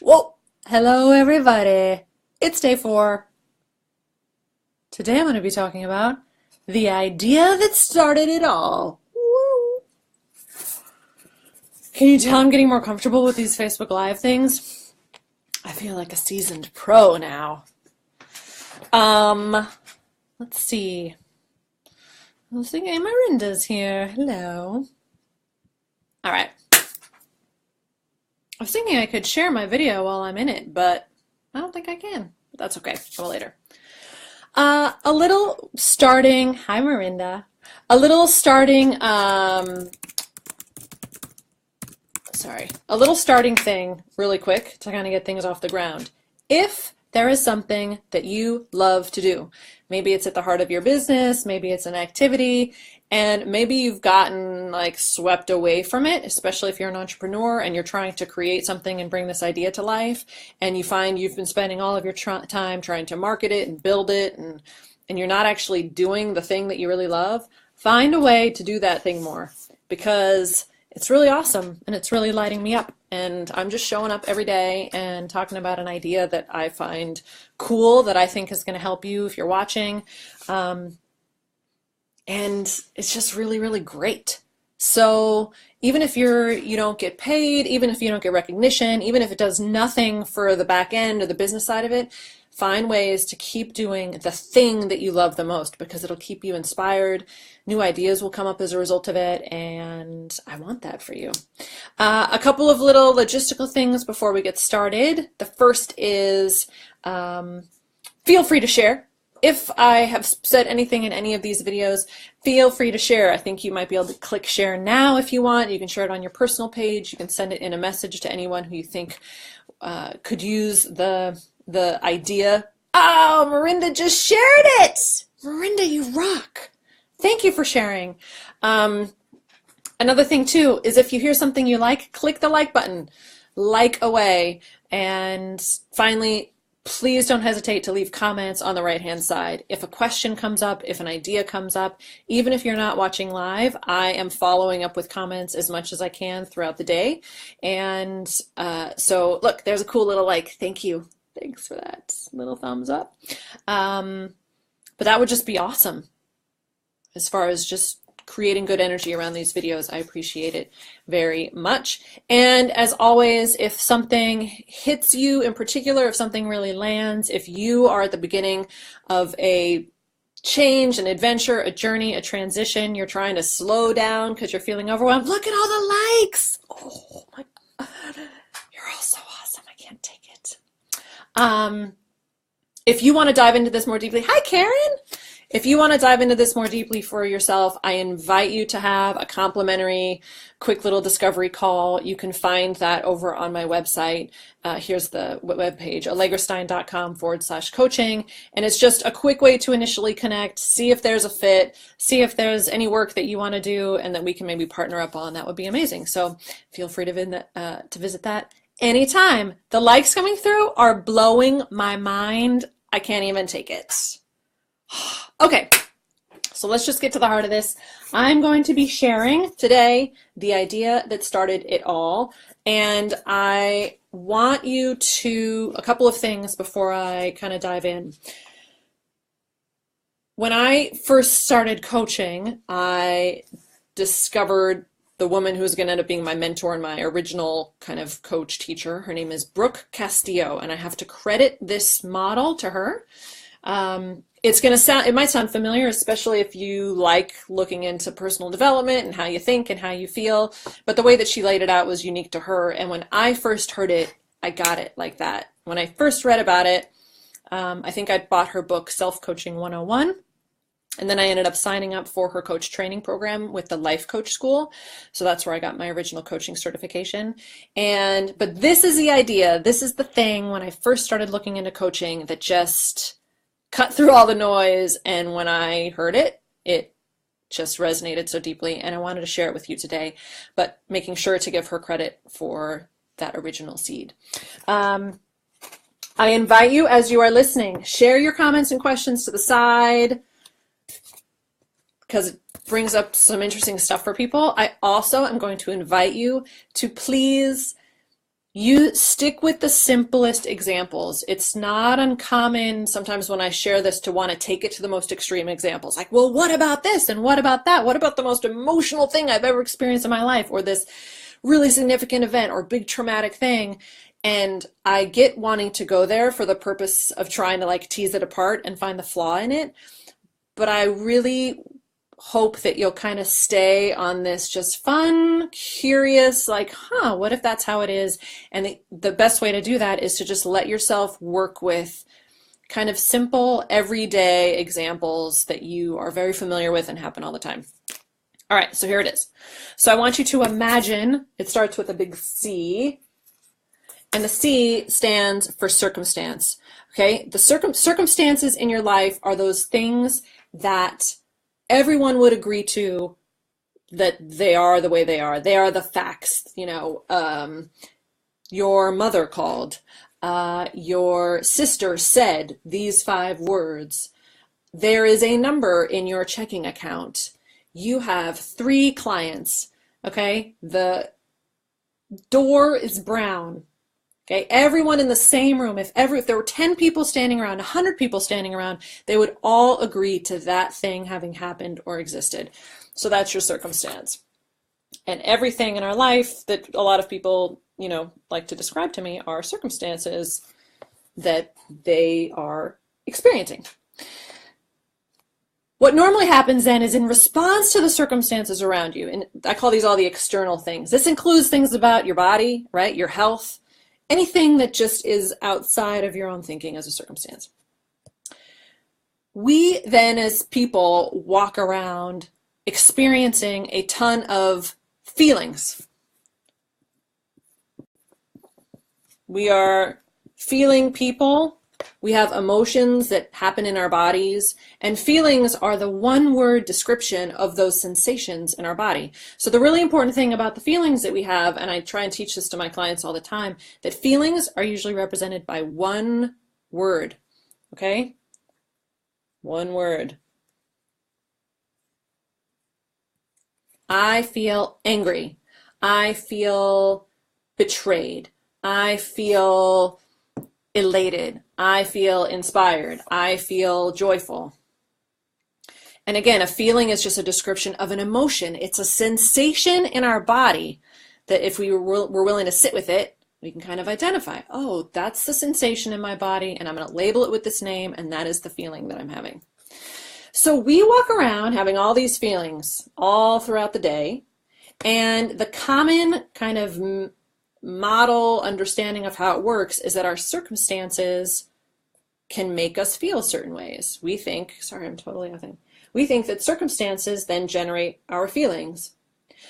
Whoa! Hello, everybody. It's day 4. Today I'm going to be talking about the idea that started it all. Woo! Can you tell I'm getting more comfortable with these Facebook Live things? I feel like a seasoned pro now. Um, let's see. I was thinking Miranda's here. Hello. All right. I was thinking I could share my video while I'm in it, but I don't think I can. But that's okay. I will later. A little starting, hi Miranda. A little starting, a little starting thing really quick to kind of get things off the ground. If there is something that you love to do, maybe it's at the heart of your business, maybe it's an activity, and maybe you've gotten like swept away from it, especially if you're an entrepreneur and you're trying to create something and bring this idea to life, and you find you've been spending all of your time trying to market it and build it, and you're not actually doing the thing that you really love. Find a way to do that thing more, because it's really awesome and it's really lighting me up. And I'm just showing up every day and talking about an idea that I find cool, that I think is going to help you if you're watching. And it's just really, really great. So even if you don't get paid, even if you don't get recognition, even if it does nothing for the back end or the business side of it, find ways to keep doing the thing that you love the most, because it'll keep you inspired. New ideas will come up as a result of it, and I want that for you. A couple of little logistical things before we get started. The first is feel free to share. If I have said anything in any of these videos, feel free to share. I think you might be able to click share now if you want. You can share it on your personal page. You can send it in a message to anyone who you think could use the idea. Oh, Miranda just shared it! Miranda, you rock! Thank you for sharing. Another thing too is if you hear something you like, click the like button. Like away. And finally, please don't hesitate to leave comments on the right-hand side. If a question comes up, if an idea comes up, even if you're not watching live, I am following up with comments as much as I can throughout the day. And so look, there's a cool little like, thank you. Thanks for that little thumbs up. But that would just be awesome. As far as just creating good energy around these videos, I appreciate it very much. And as always, if something hits you in particular, if something really lands, if you are at the beginning of a change, an adventure, a journey, a transition, you're trying to slow down because you're feeling overwhelmed, look at all the likes. Oh my God. You're all so awesome. I can't take it. If you want to dive into this more deeply, hi Karen. If you want to dive into this more deeply for yourself, I invite you to have a complimentary, quick little discovery call. You can find that over on my website. Here's the webpage, allegrastein.com/coaching. And it's just a quick way to initially connect, see if there's a fit, see if there's any work that you want to do, and that we can maybe partner up on. That would be amazing. So feel free to visit that anytime. The likes coming through are blowing my mind. I can't even take it. Okay, so let's just get to the heart of this. I'm going to be sharing today the idea that started it all, and I want you to, a couple of things before I kind of dive in. When I first started coaching, I discovered the woman who's going to end up being my mentor and my original kind of coach teacher. Her name is Brooke Castillo, and I have to credit this model to her. It might sound familiar, especially if you like looking into personal development and how you think and how you feel, but the way that she laid it out was unique to her. And when I first heard it, I got it like that. When I first read about it, I think I bought her book, Self-Coaching 101. And then I ended up signing up for her coach training program with the Life Coach School. So that's where I got my original coaching certification. But this is the idea, this is the thing when I first started looking into coaching that just cut through all the noise, and when I heard it, it just resonated so deeply, and I wanted to share it with you today, but making sure to give her credit for that original seed. I invite you, as you are listening, share your comments and questions to the side, because it brings up some interesting stuff for people. I also am going to invite you to please You stick with the simplest examples. It's not uncommon sometimes when I share this to want to take it to the most extreme examples. Like, well, what about this? And what about that? What about the most emotional thing I've ever experienced in my life? Or this really significant event or big traumatic thing? And I get wanting to go there for the purpose of trying to like tease it apart and find the flaw in it. But I really hope that you'll kind of stay on this just fun, curious, like, what if that's how it is? And the best way to do that is to just let yourself work with kind of simple, everyday examples that you are very familiar with and happen all the time. All right, so here it is. So I want you to imagine, it starts with a big C, and the C stands for circumstance. Okay, the circumstances in your life are those things that everyone would agree to that they are the way they are. They are the facts. Your mother called. Your sister said these 5 words. There is a number in your checking account. You have 3 clients. Okay, the door is brown. Okay, everyone in the same room, if there were 10 people standing around, 100 people standing around, they would all agree to that thing having happened or existed. So that's your circumstance. And everything in our life that a lot of people, like to describe to me are circumstances that they are experiencing. What normally happens then is in response to the circumstances around you, and I call these all the external things. This includes things about your body, right? Your health, anything that just is outside of your own thinking as a circumstance. We then as people walk around experiencing a ton of feelings. We are feeling people. We have emotions that happen in our bodies, and feelings are the one-word description of those sensations in our body. So the really important thing about the feelings that we have, and I try and teach this to my clients all the time, that feelings are usually represented by one word, okay? One word. I feel angry. I feel betrayed. I feel elated. I feel inspired. I feel joyful. And again, a feeling is just a description of an emotion. It's a sensation in our body that if we were willing to sit with it, we can kind of identify, oh, that's the sensation in my body, and I'm going to label it with this name, and that is the feeling that I'm having. So we walk around having all these feelings all throughout the day, and the common kind of model understanding of how it works is that our circumstances can make us feel certain ways. We think, sorry, I'm totally nothing. We think that circumstances then generate our feelings.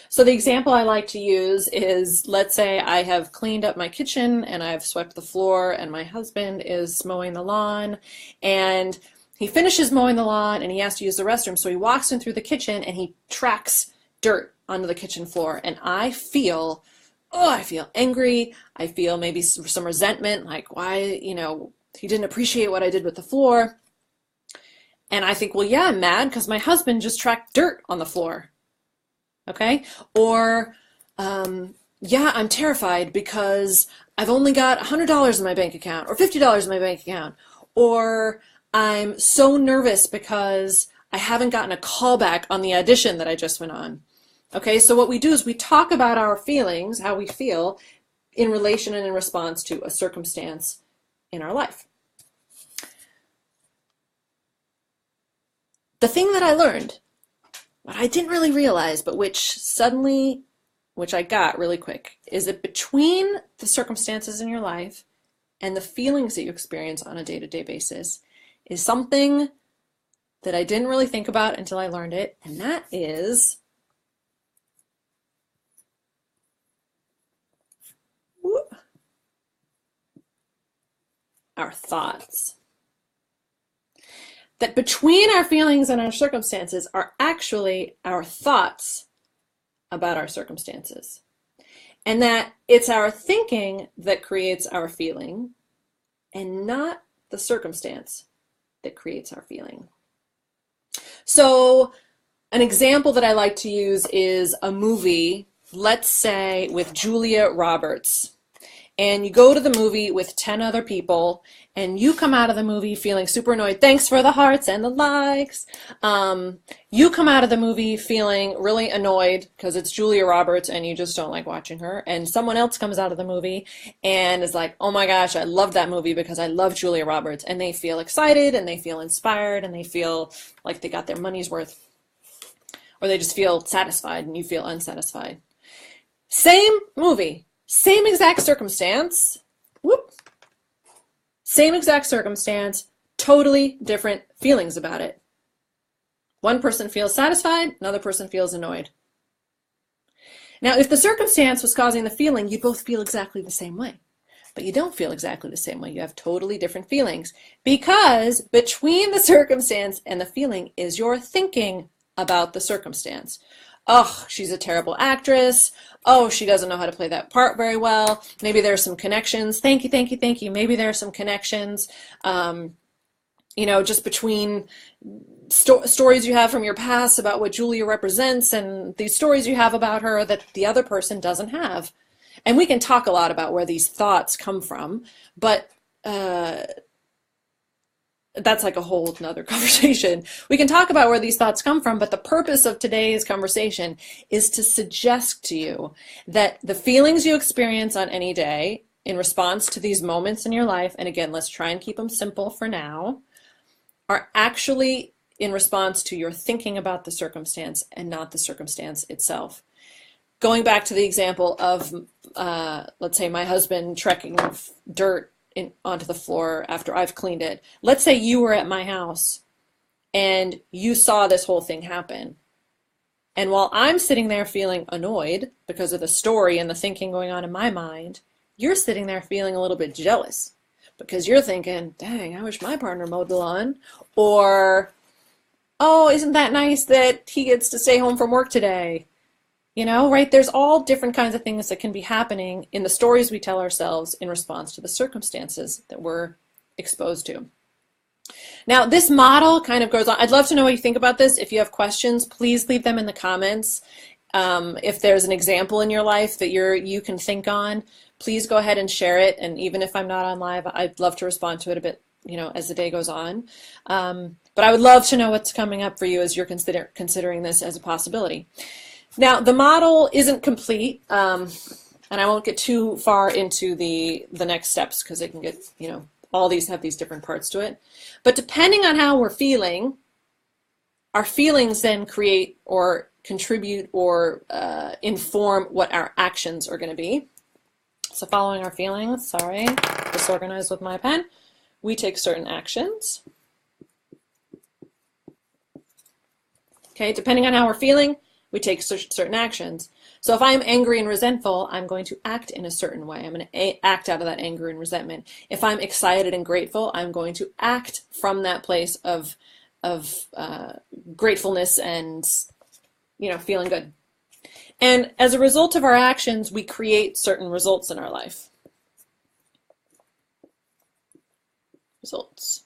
So the example I like to use is, let's say I have cleaned up my kitchen and I've swept the floor and my husband is mowing the lawn, and he finishes mowing the lawn and he has to use the restroom. So he walks in through the kitchen and he tracks dirt onto the kitchen floor, and I feel angry. I feel maybe some resentment, like why, he didn't appreciate what I did with the floor. And I think, well, yeah, I'm mad because my husband just tracked dirt on the floor. Okay? Or, yeah, I'm terrified because I've only got $100 in my bank account or $50 in my bank account. Or I'm so nervous because I haven't gotten a call back on the audition that I just went on. Okay, so what we do is we talk about our feelings, how we feel, in relation and in response to a circumstance in our life. The thing that I learned, what I didn't really realize, but which I got really quick, is that between the circumstances in your life and the feelings that you experience on a day-to-day basis is something that I didn't really think about until I learned it, and that is our thoughts. That between our feelings and our circumstances are actually our thoughts about our circumstances. And that it's our thinking that creates our feeling and not the circumstance that creates our feeling. So an example that I like to use is a movie, let's say with Julia Roberts. and you go to the movie with 10 other people, and you come out of the movie feeling super annoyed. Thanks for the hearts and the likes. You come out of the movie feeling really annoyed because it's Julia Roberts and you just don't like watching her. And someone else comes out of the movie and is like, oh my gosh, I love that movie because I love Julia Roberts. And they feel excited and they feel inspired and they feel like they got their money's worth. Or they just feel satisfied and you feel unsatisfied. Same movie, same exact circumstance. Whoop. Same exact circumstance, totally different feelings about it. One person feels satisfied, another person feels annoyed. Now, if the circumstance was causing the feeling, you both feel exactly the same way. But you don't feel exactly the same way. You have totally different feelings because between the circumstance and the feeling is your thinking about the circumstance. Oh, she's a terrible actress. Oh, she doesn't know how to play that part very well. Maybe there's some connections. Thank you, thank you, thank you. Maybe there are some connections, just between stories you have from your past about what Julia represents and these stories you have about her that the other person doesn't have. And we can talk a lot about where these thoughts come from, but that's like a whole nother conversation. We can talk about where these thoughts come from, but the purpose of today's conversation is to suggest to you that the feelings you experience on any day in response to these moments in your life, and again, let's try and keep them simple for now, are actually in response to your thinking about the circumstance and not the circumstance itself. Going back to the example of, let's say my husband trekking dirt onto the floor after I've cleaned it. Let's say you were at my house and you saw this whole thing happen. And while I'm sitting there feeling annoyed because of the story and the thinking going on in my mind, you're sitting there feeling a little bit jealous because you're thinking, dang, I wish my partner mowed the lawn. Or, oh, isn't that nice that he gets to stay home from work today? Right? There's all different kinds of things that can be happening in the stories we tell ourselves in response to the circumstances that we're exposed to. Now, this model kind of goes on. I'd love to know what you think about this. If you have questions, please leave them in the comments. If there's an example in your life that you can think on, please go ahead and share it. And even if I'm not on live, I'd love to respond to it a bit, as the day goes on. But I would love to know what's coming up for you as you're considering this as a possibility. Now, the model isn't complete, and I won't get too far into the next steps because it can get, all these have these different parts to it. But depending on how we're feeling, our feelings then create or contribute or inform what our actions are going to be. So following our feelings, sorry, disorganized with my pen, we take certain actions. Okay, depending on how we're feeling, we take certain actions. So if I'm angry and resentful, I'm going to act in a certain way. I'm going to act out of that anger and resentment. If I'm excited and grateful, I'm going to act from that place of gratefulness and feeling good. And as a result of our actions, we create certain results in our life. Results.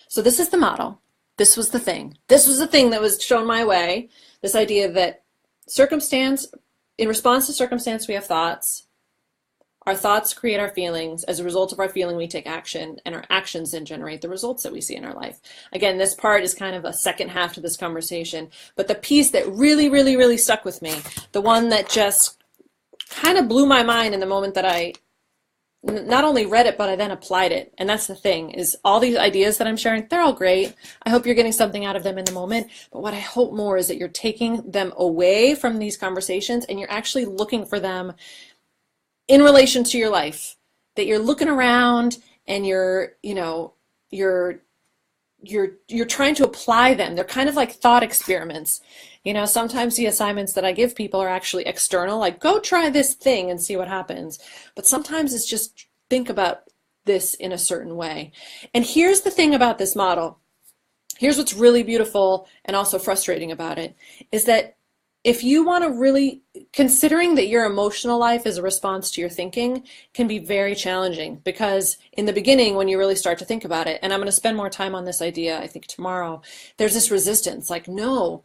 So this is the model. This was the thing. This was the thing that was shown my way. This idea that in response to circumstance, we have thoughts. Our thoughts create our feelings. As a result of our feeling, we take action, and our actions then generate the results that we see in our life. Again, this part is kind of a second half to this conversation, but the piece that really, really, really stuck with me, the one that just kind of blew my mind in the moment that I not only read it, but I then applied it. And that's the thing, is all these ideas that I'm sharing, they're all great. I hope you're getting something out of them in the moment. But what I hope more is that you're taking them away from these conversations and you're actually looking for them in relation to your life. That you're looking around and you're trying to apply them. They're kind of like thought experiments. Sometimes the assignments that I give people are actually external, like go try this thing and see what happens. But sometimes it's just think about this in a certain way. And here's the thing about this model. Here's what's really beautiful and also frustrating about it, is that if you want to really, considering that your emotional life is a response to your thinking can be very challenging, because in the beginning, when you really start to think about it, and I'm going to spend more time on this idea, I think tomorrow, there's this resistance, like, no,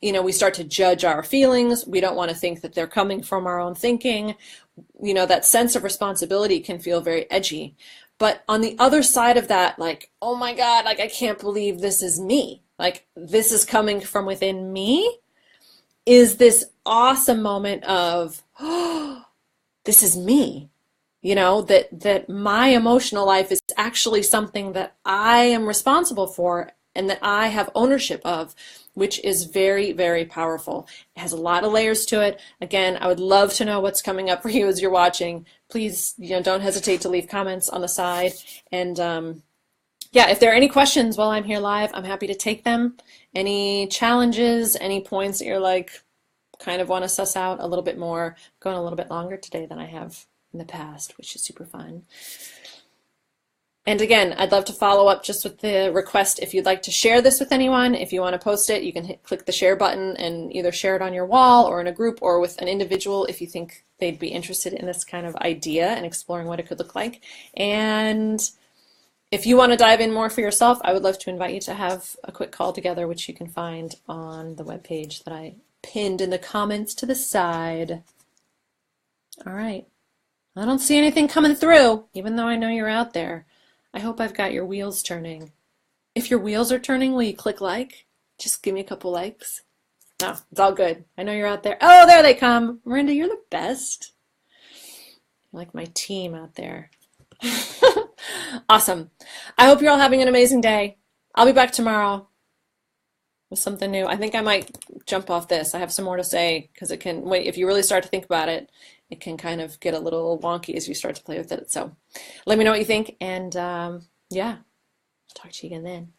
we start to judge our feelings. We don't want to think that they're coming from our own thinking. That sense of responsibility can feel very edgy. But on the other side of that, like, oh my God, like, I can't believe this is me. Like, this is coming from within me, is this awesome moment of, oh, this is me. That my emotional life is actually something that I am responsible for and that I have ownership of, which is very, very powerful. It has a lot of layers to it. Again, I would love to know what's coming up for you as you're watching. Please, don't hesitate to leave comments on the side. And yeah, if there are any questions while I'm here live, I'm happy to take them. Any challenges, any points that you're like, kind of want to suss out a little bit more. I'm going a little bit longer today than I have in the past, which is super fun. And again, I'd love to follow up just with the request if you'd like to share this with anyone. If you want to post it, you can click the share button and either share it on your wall or in a group or with an individual if you think they'd be interested in this kind of idea and exploring what it could look like. And if you want to dive in more for yourself, I would love to invite you to have a quick call together, which you can find on the webpage that I pinned in the comments to the side. All right. I don't see anything coming through, even though I know you're out there. I hope I've got your wheels turning. If your wheels are turning, will you click like? Just give me a couple likes. No, it's all good. I know you're out there. Oh, there they come. Miranda, you're the best. You're like my team out there. Awesome. I hope you're all having an amazing day. I'll be back tomorrow with something new. I think I might jump off this. I have some more to say because it can, wait, if you really start to think about it, it can kind of get a little wonky as you start to play with it. So let me know what you think. And yeah, I'll talk to you again then.